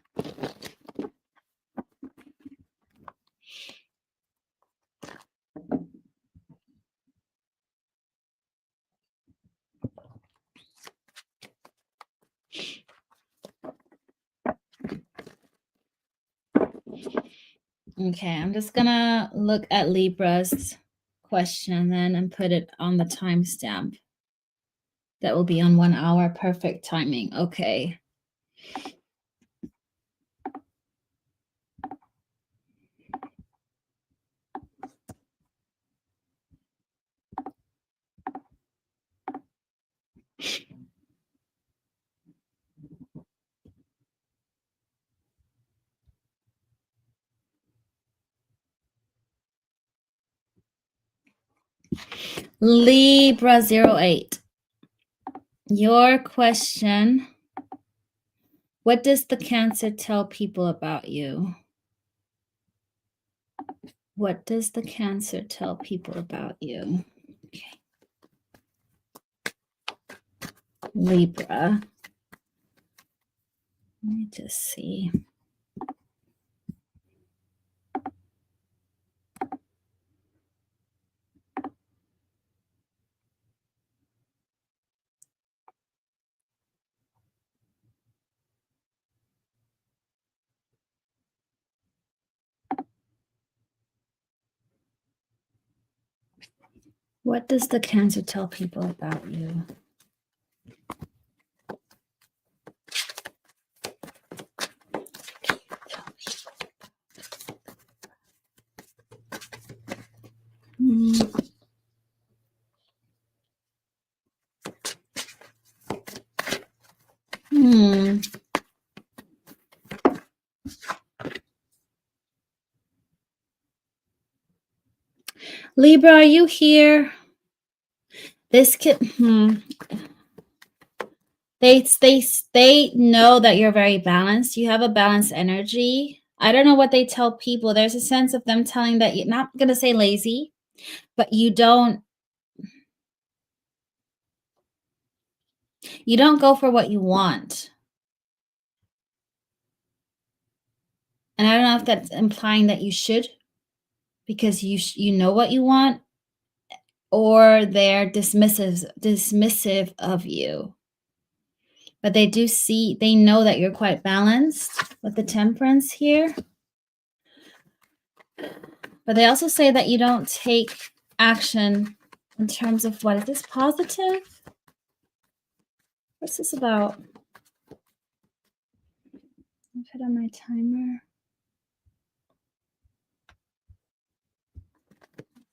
Okay, I'm just gonna look at Libra's question then and put it on the timestamp. That will be on 1 hour. Perfect timing. Okay. Libra 08. Your question. What does the Cancer tell people about you? What does the Cancer tell people about you? Okay. Libra. Let me just see. What does the Cancer tell people about you? Libra, are you here? This could, they know that you're very balanced. You have a balanced energy. I don't know what they tell people. There's a sense of them telling that you're not going to say lazy, but you don't go for what you want. And I don't know if that's implying that you should, because you know what you want, or they're dismissive of you. But they know that you're quite balanced with the Temperance here. But they also say that you don't take action in terms of, what is this, positive? What's this about? I'll put on my timer.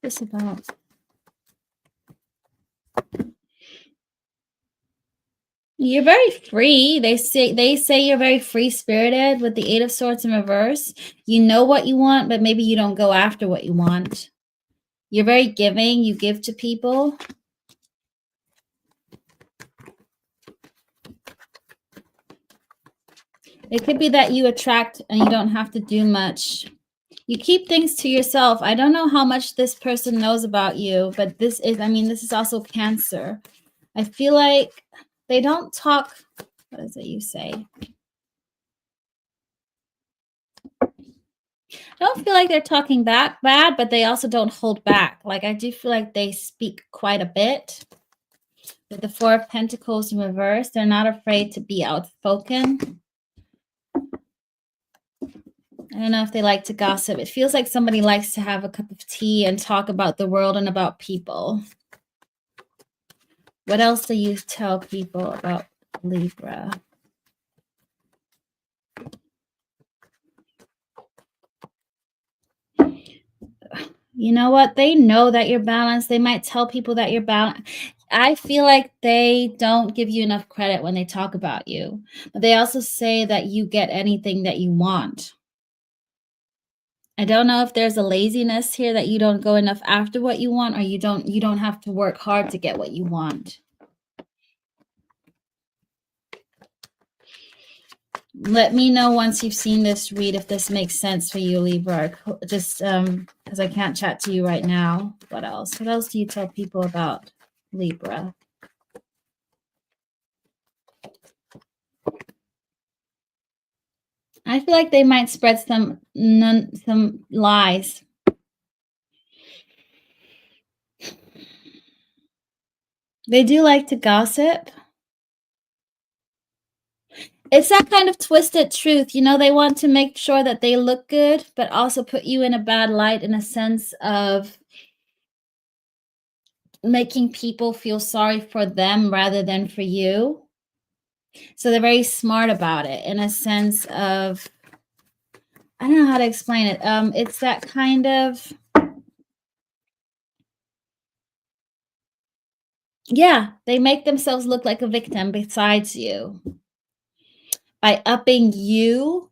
What's this about? You're very free. They say you're very free-spirited with the Eight of Swords in reverse. You know what you want, but maybe you don't go after what you want. You're very giving. You give to people. It could be that you attract and you don't have to do much. You keep things to yourself. I don't know how much this person knows about you, but this is also Cancer. I feel like they don't talk. What is it you say? I don't feel like they're talking back bad, but they also don't hold back. Like, I do feel like they speak quite a bit. With the Four of Pentacles in reverse, they're not afraid to be outspoken. I don't know if they like to gossip. It feels like somebody likes to have a cup of tea and talk about the world and about people. What else do you tell people about Libra? You know what? They know that you're balanced. They might tell people that you're balanced. I feel like they don't give you enough credit when they talk about you. But they also say that you get anything that you want. I don't know if there's a laziness here, that you don't go enough after what you want, or you don't have to work hard to get what you want. Let me know once you've seen this read if this makes sense for you, Libra. Just because I can't chat to you right now. What else? What else do you tell people about Libra? I feel like they might spread some lies. They do like to gossip. It's that kind of twisted truth. You know, they want to make sure that they look good, but also put you in a bad light, in a sense of making people feel sorry for them rather than for you. So they're very smart about it, in a sense of, I don't know how to explain it. It's that kind of, yeah, they make themselves look like a victim besides you by upping you,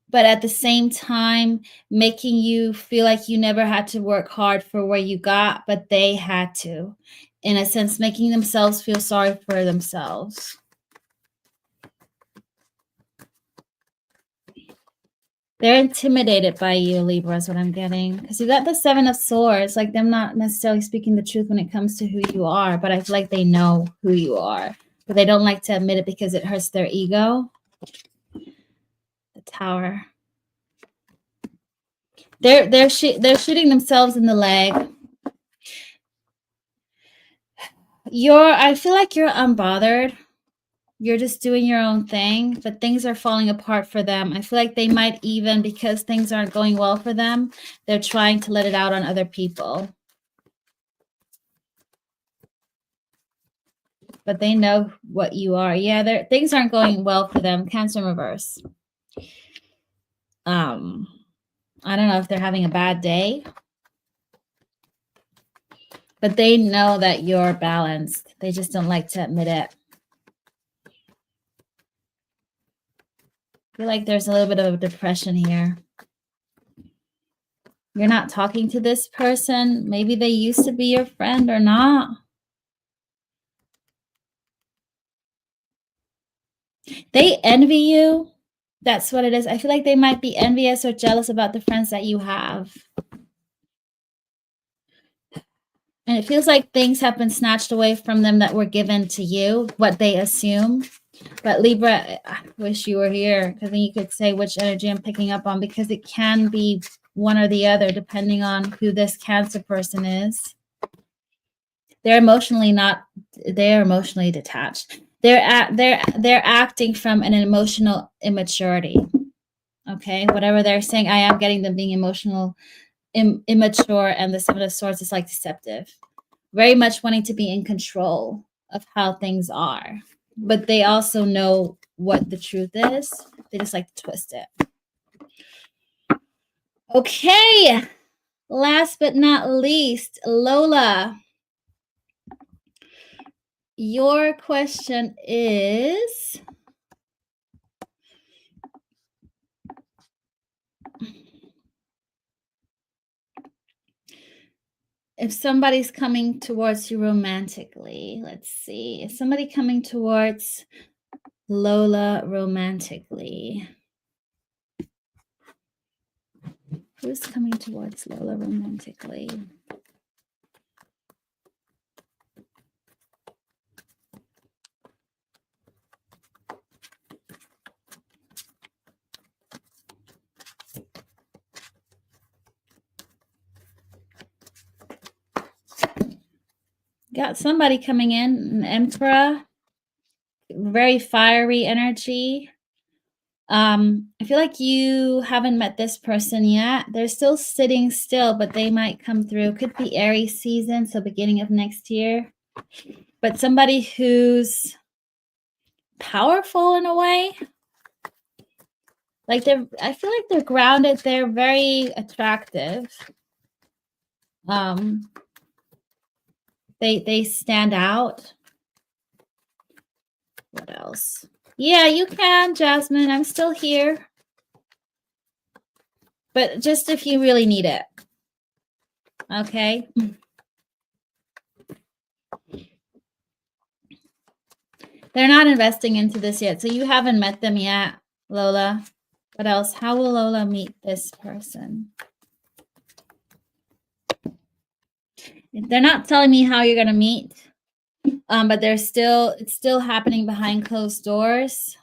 but at the same time making you feel like you never had to work hard for where you got, but they had to, in a sense, making themselves feel sorry for themselves. They're intimidated by you, Libra, is what I'm getting. Because you got the Seven of Swords, like them not necessarily speaking the truth when it comes to who you are, but I feel like they know who you are, but they don't like to admit it because it hurts their ego. The Tower. They're shooting themselves in the leg. I feel like you're unbothered. You're just doing your own thing, but things are falling apart for them. I feel like they might even, because things aren't going well for them, they're trying to let it out on other people. But they know what you are. Yeah, things aren't going well for them. Cancer in reverse. I don't know if they're having a bad day, but they know that you're balanced. They just don't like to admit it. I feel like there's a little bit of a depression here. You're not talking to this person. Maybe they used to be your friend or not. They envy you. That's what it is. I feel like they might be envious or jealous about the friends that you have. And it feels like things have been snatched away from them that were given to you, what they assume. But Libra, I wish you were here because then you could say which energy I'm picking up on, because it can be one or the other depending on who this Cancer person is. They're emotionally detached. They're acting from an emotional immaturity. Okay, whatever they're saying, I am getting them being emotional immature, and the Seven of Swords is like deceptive, very much wanting to be in control of how things are, but they also know what the truth is. They just like to twist it. Okay, last but not least, Lola, your question is, if somebody's coming towards you romantically, let's see. If somebody coming towards Lola romantically, who's coming towards Lola romantically? Got somebody coming in, an Emperor, very fiery energy. I feel like you haven't met this person yet. They're still sitting still, but they might come through. Could be Aries season, so beginning of next year. But somebody who's powerful in a way. Like I feel like they're grounded. They're very attractive. They stand out. What else? Yeah, you can, Jasmine. I'm still here. But just if you really need it. Okay. They're not investing into this yet. So you haven't met them yet, Lola. What else? How will Lola meet this person? They're not telling me how you're going to meet. But it's still happening behind closed doors.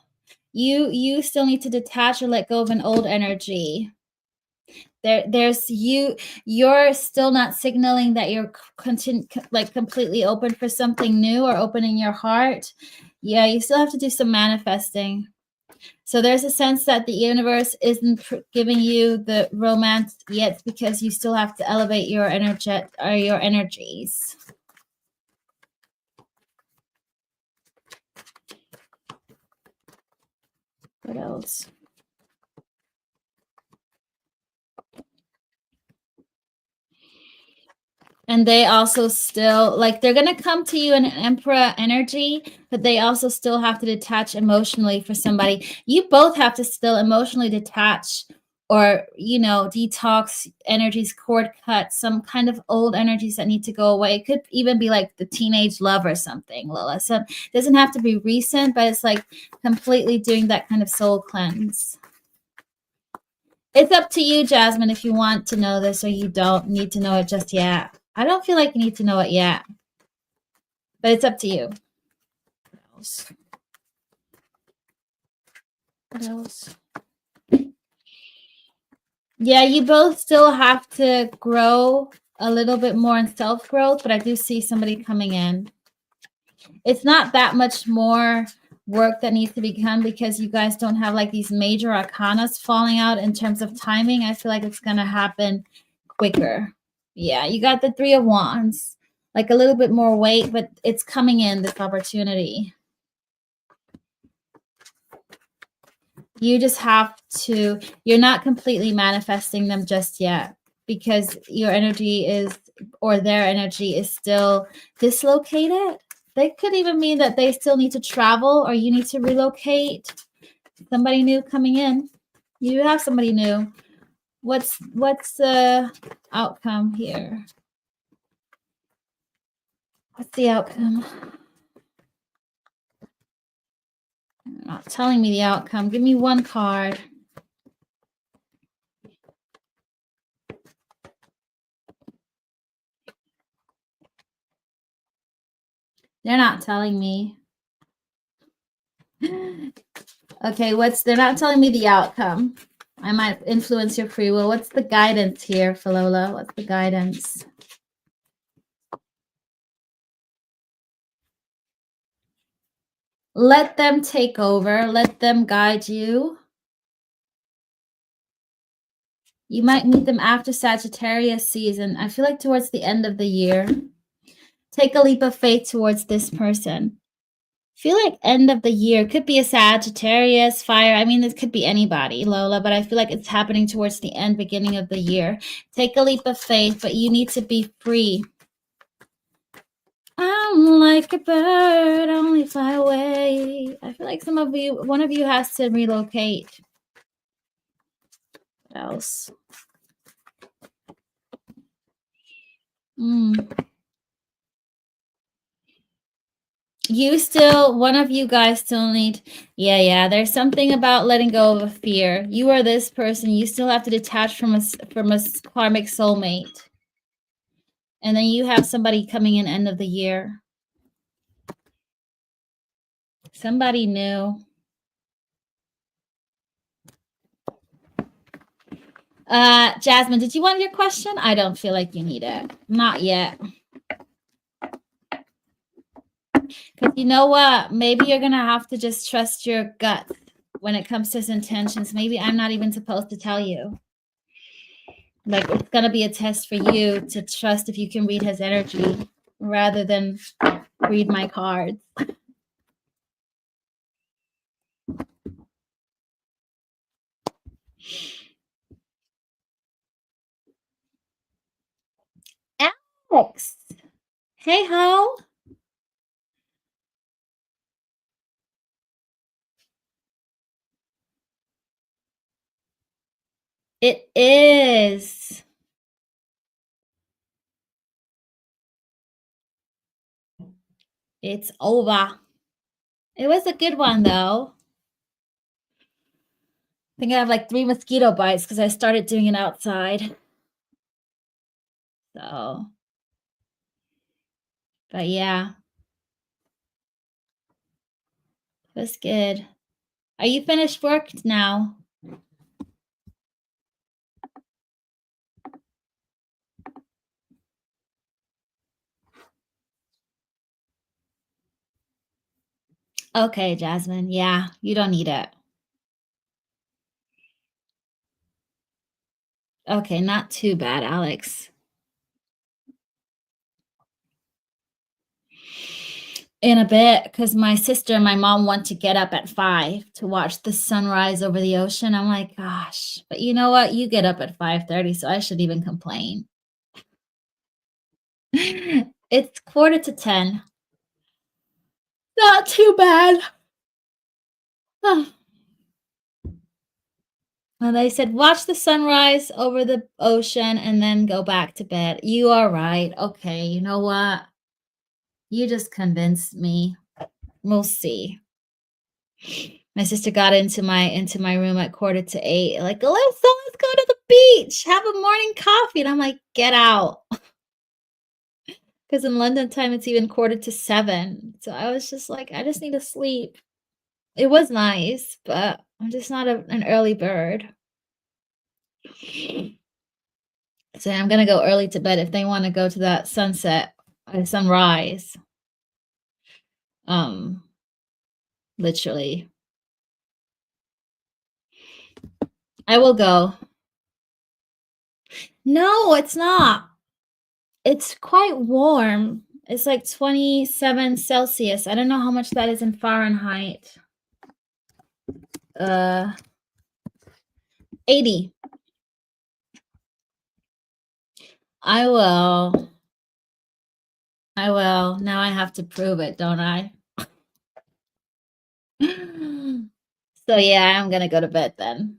You still need to detach or let go of an old energy. You're still not signaling that you're completely open for something new or opening your heart. Yeah, you still have to do some manifesting. So there's a sense that the universe isn't giving you the romance yet because you still have to elevate your your energies. What else? And they also still, like, they're going to come to you in an Emperor energy, but they also still have to detach emotionally for somebody. You both have to still emotionally detach or, detox energies, cord cut, some kind of old energies that need to go away. It could even be like the teenage love or something, Lola. So it doesn't have to be recent, but it's like completely doing that kind of soul cleanse. It's up to you, Jasmine, if you want to know this or you don't need to know it just yet. I don't feel like you need to know it yet, but it's up to you. What else? Yeah, you both still have to grow a little bit more in self-growth, but I do see somebody coming in. It's not that much more work that needs to be done because you guys don't have like these major arcanas falling out in terms of timing. I feel like it's going to happen quicker. Yeah, you got the Three of Wands, like a little bit more weight, but it's coming in, this opportunity. You just have to, you're not completely manifesting them just yet because your energy is, or their energy is still dislocated. They could even mean that they still need to travel or you need to relocate. Somebody new coming in. You have somebody new. What's the outcome here? What's the outcome? They're not telling me the outcome. Give me one card. They're not telling me. Okay, they're not telling me the outcome. I might influence your free will. What's the guidance here, Philola? What's the guidance? Let them take over. Let them guide you. You might meet them after Sagittarius season. I feel like towards the end of the year. Take a leap of faith towards this person. I feel like end of the year. Could be a Sagittarius, fire. I mean, this could be anybody, Lola, but I feel like it's happening towards the end, beginning of the year. Take a leap of faith, but you need to be free. I'm like a bird, only fly away. I feel like one of you has to relocate. What else? One of you guys still need, yeah. There's something about letting go of a fear. You are this person. You still have to detach from a karmic soulmate. And then you have somebody coming in end of the year. Somebody new. Jasmine, did you want your question? I don't feel like you need it. Not yet. Because you know what? Maybe you're going to have to just trust your gut when it comes to his intentions. Maybe I'm not even supposed to tell you. Like, it's going to be a test for you to trust if you can read his energy rather than read my cards. Alex. Hey, ho. It is. It's over. It was a good one, though. I think I have like 3 mosquito bites because I started doing it outside. So, but yeah. It was good. Are you finished work now? Okay, Jasmine. Yeah, you don't need it. Okay, not too bad, Alex. In a bit, because my sister and my mom want to get up at 5 to watch the sunrise over the ocean. I'm like, gosh, but you know what? You get up at 5:30, so I shouldn't even complain. It's 9:45. Not too bad. And they said, watch the sunrise over the ocean and then go back to bed. You are right. Okay, you know what? You just convinced me. We'll see. My sister got into my room at 7:45, like, let's go to the beach, have a morning coffee. And I'm like, get out. Because in London time, it's even 7:15. So I was just like, I just need to sleep. It was nice, but I'm just not an early bird. So I'm gonna go early to bed if they want to go to that sunrise. Literally. I will go. No, it's not. It's quite warm. It's like 27 Celsius. I don't know how much that is in Fahrenheit. 80. I will. Now I have to prove it, don't I? So yeah, I'm gonna go to bed then.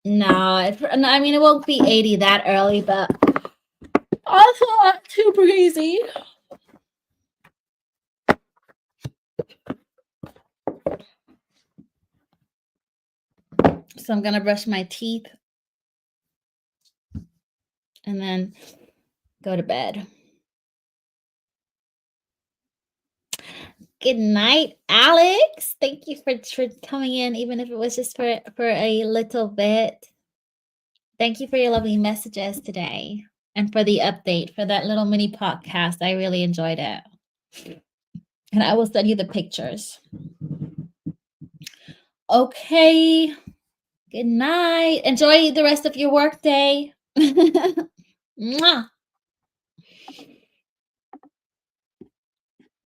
No, I mean, it won't be 80 that early, but also not too breezy. So I'm going to brush my teeth and then go to bed. Good night, Alex. Thank you for coming in, even if it was just for a little bit. Thank you for your lovely messages today and for the update for that little mini podcast. I really enjoyed it. And I will send you the pictures. Okay. Good night. Enjoy the rest of your work day. Mwah.